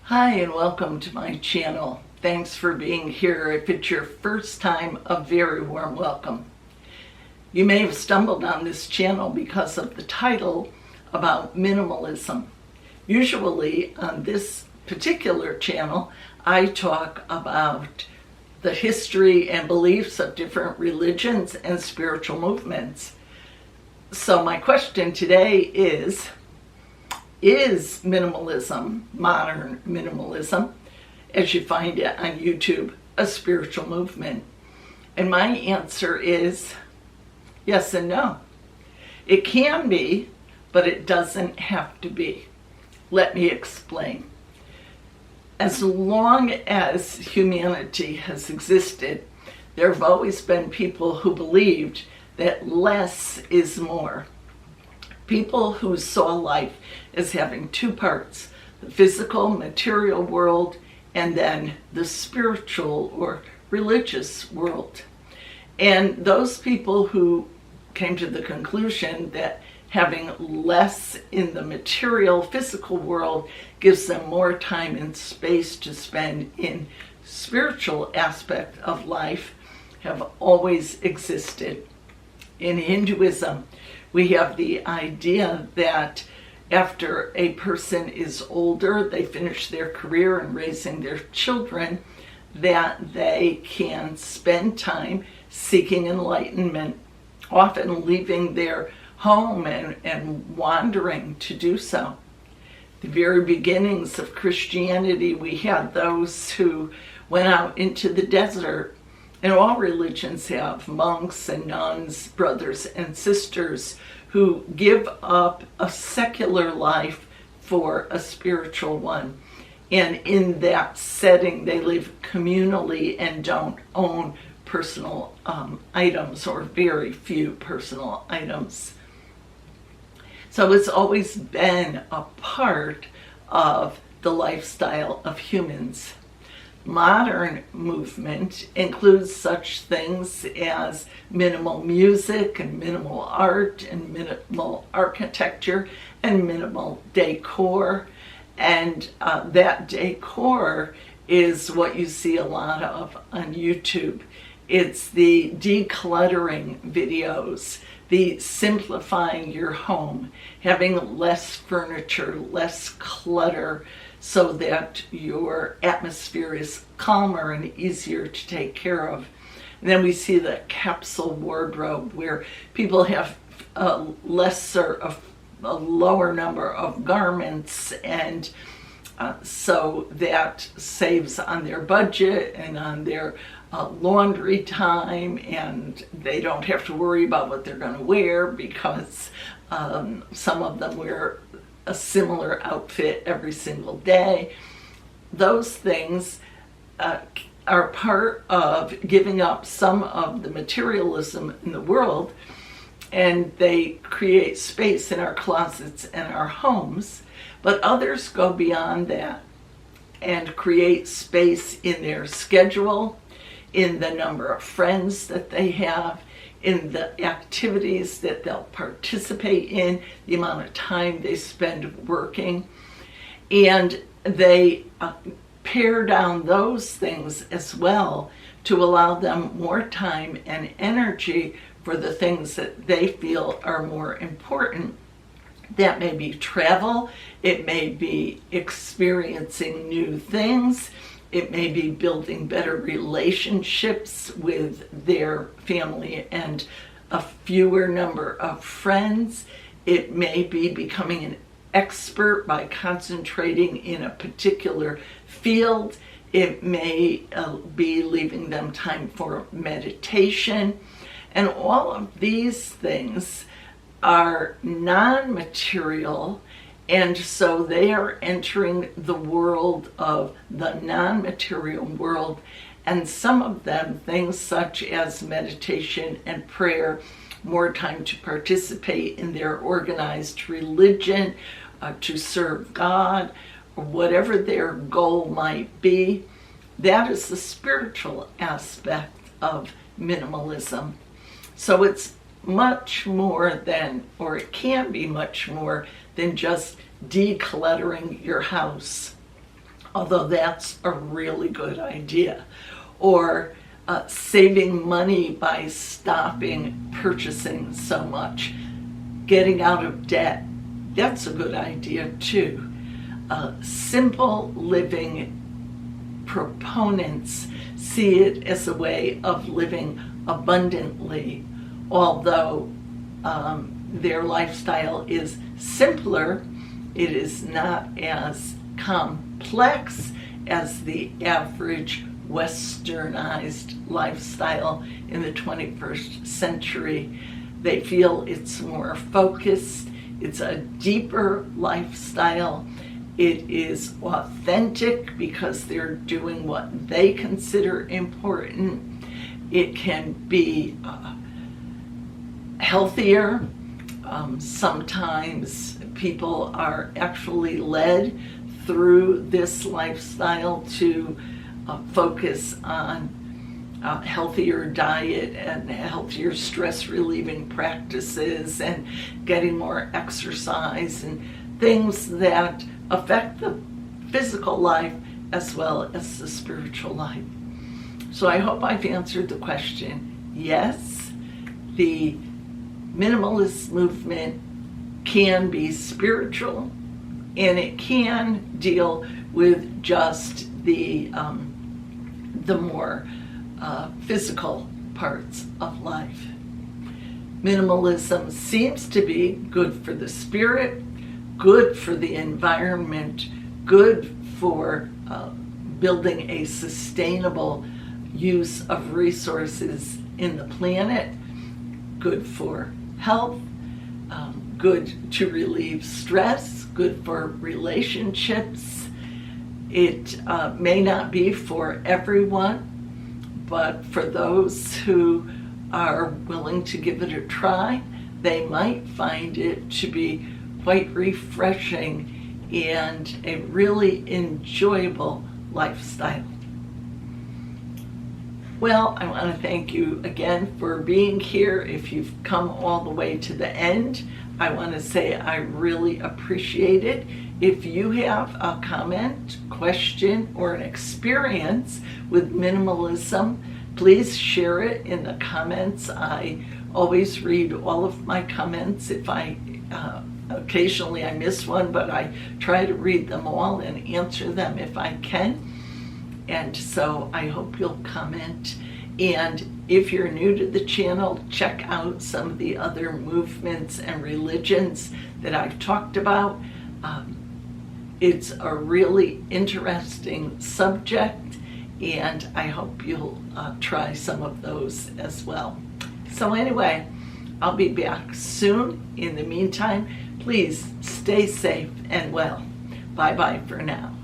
Hi and welcome to my channel. Thanks for being here. If it's your first time, a very warm welcome. You may have stumbled on this channel because of the title about minimalism. Usually on this particular channel, I talk about the history and beliefs of different religions and spiritual movements. So my question today is minimalism, modern minimalism, as you find it on YouTube, a spiritual movement? And my answer is yes and no. It can be, but it doesn't have to be. Let me explain. As long as humanity has existed, there have always been people who believed that less is more. People who saw life as having two parts, the physical, material world, and then the spiritual or religious world. And those people who came to the conclusion that having less in the material, physical world gives them more time and space to spend in spiritual aspect of life have always existed. In Hinduism, we have the idea that after a person is older, they finish their career and raising their children, that they can spend time seeking enlightenment, often leaving their home and wandering to do so. The very beginnings of Christianity, we had those who went out into the desert. And all religions have monks and nuns, brothers and sisters who give up a secular life for a spiritual one. And in that setting, they live communally and don't own personal items, or very few personal items. So it's always been a part of the lifestyle of humans. Modern movement includes such things as minimal music and minimal art and minimal architecture and minimal decor. And that decor is what you see a lot of on YouTube. It's the decluttering videos, the simplifying your home, having less furniture, less clutter, so that your atmosphere is calmer and easier to take care of. And then we see the capsule wardrobe, where people have a lower number of garments, and so that saves on their budget and on their laundry time, and they don't have to worry about what they're going to wear, because some of them wear a similar outfit every single day. Those things are part of giving up some of the materialism in the world, and they create space in our closets and our homes. But others go beyond that and create space in their schedule, in the number of friends that they have, in the activities that they'll participate in, the amount of time they spend working. And they pare down those things as well to allow them more time and energy for the things that they feel are more important. That may be travel, it may be experiencing new things, it may be building better relationships with their family and a fewer number of friends. It may be becoming an expert by concentrating in a particular field. It may be leaving them time for meditation. And all of these things are non-material, and so they are entering the world of the non-material world. And some of them, things such as meditation and prayer, more time to participate in their organized religion, to serve God, or whatever their goal might be, that is the spiritual aspect of minimalism. So it's much more than, or it can be much more than just decluttering your house. although that's a really good idea. Or saving money by stopping purchasing so much, getting out of debt, that's a good idea too. Simple living proponents see it as a way of living abundantly, although their lifestyle is simpler. It is not as complex as the average westernized lifestyle in the 21st century. They feel it's more focused, it's a deeper lifestyle, it is authentic because they're doing what they consider important. It can be healthier. Sometimes people are actually led through this lifestyle to focus on healthier diet and healthier stress relieving practices and getting more exercise and things that affect the physical life as well as the spiritual life. So I hope I've answered the question. Yes, the minimalist movement can be spiritual, and it can deal with just the more physical parts of life. Minimalism seems to be good for the spirit, good for the environment, good for building a sustainable use of resources in the planet, good for health, good to relieve stress, good for relationships. It may not be for everyone, but for those who are willing to give it a try, they might find it to be quite refreshing and a really enjoyable lifestyle. Well, I want to thank you again for being here. If you've come all the way to the end, I want to say I really appreciate it. If you have a comment, question, or an experience with minimalism, please share it in the comments. I always read all of my comments. If occasionally I miss one, but I try to read them all and answer them if I can. And so I hope you'll comment. And if you're new to the channel, check out some of the other movements and religions that I've talked about. It's a really interesting subject, and I hope you'll try some of those as well. So anyway, I'll be back soon. In the meantime, please stay safe and well. Bye-bye for now.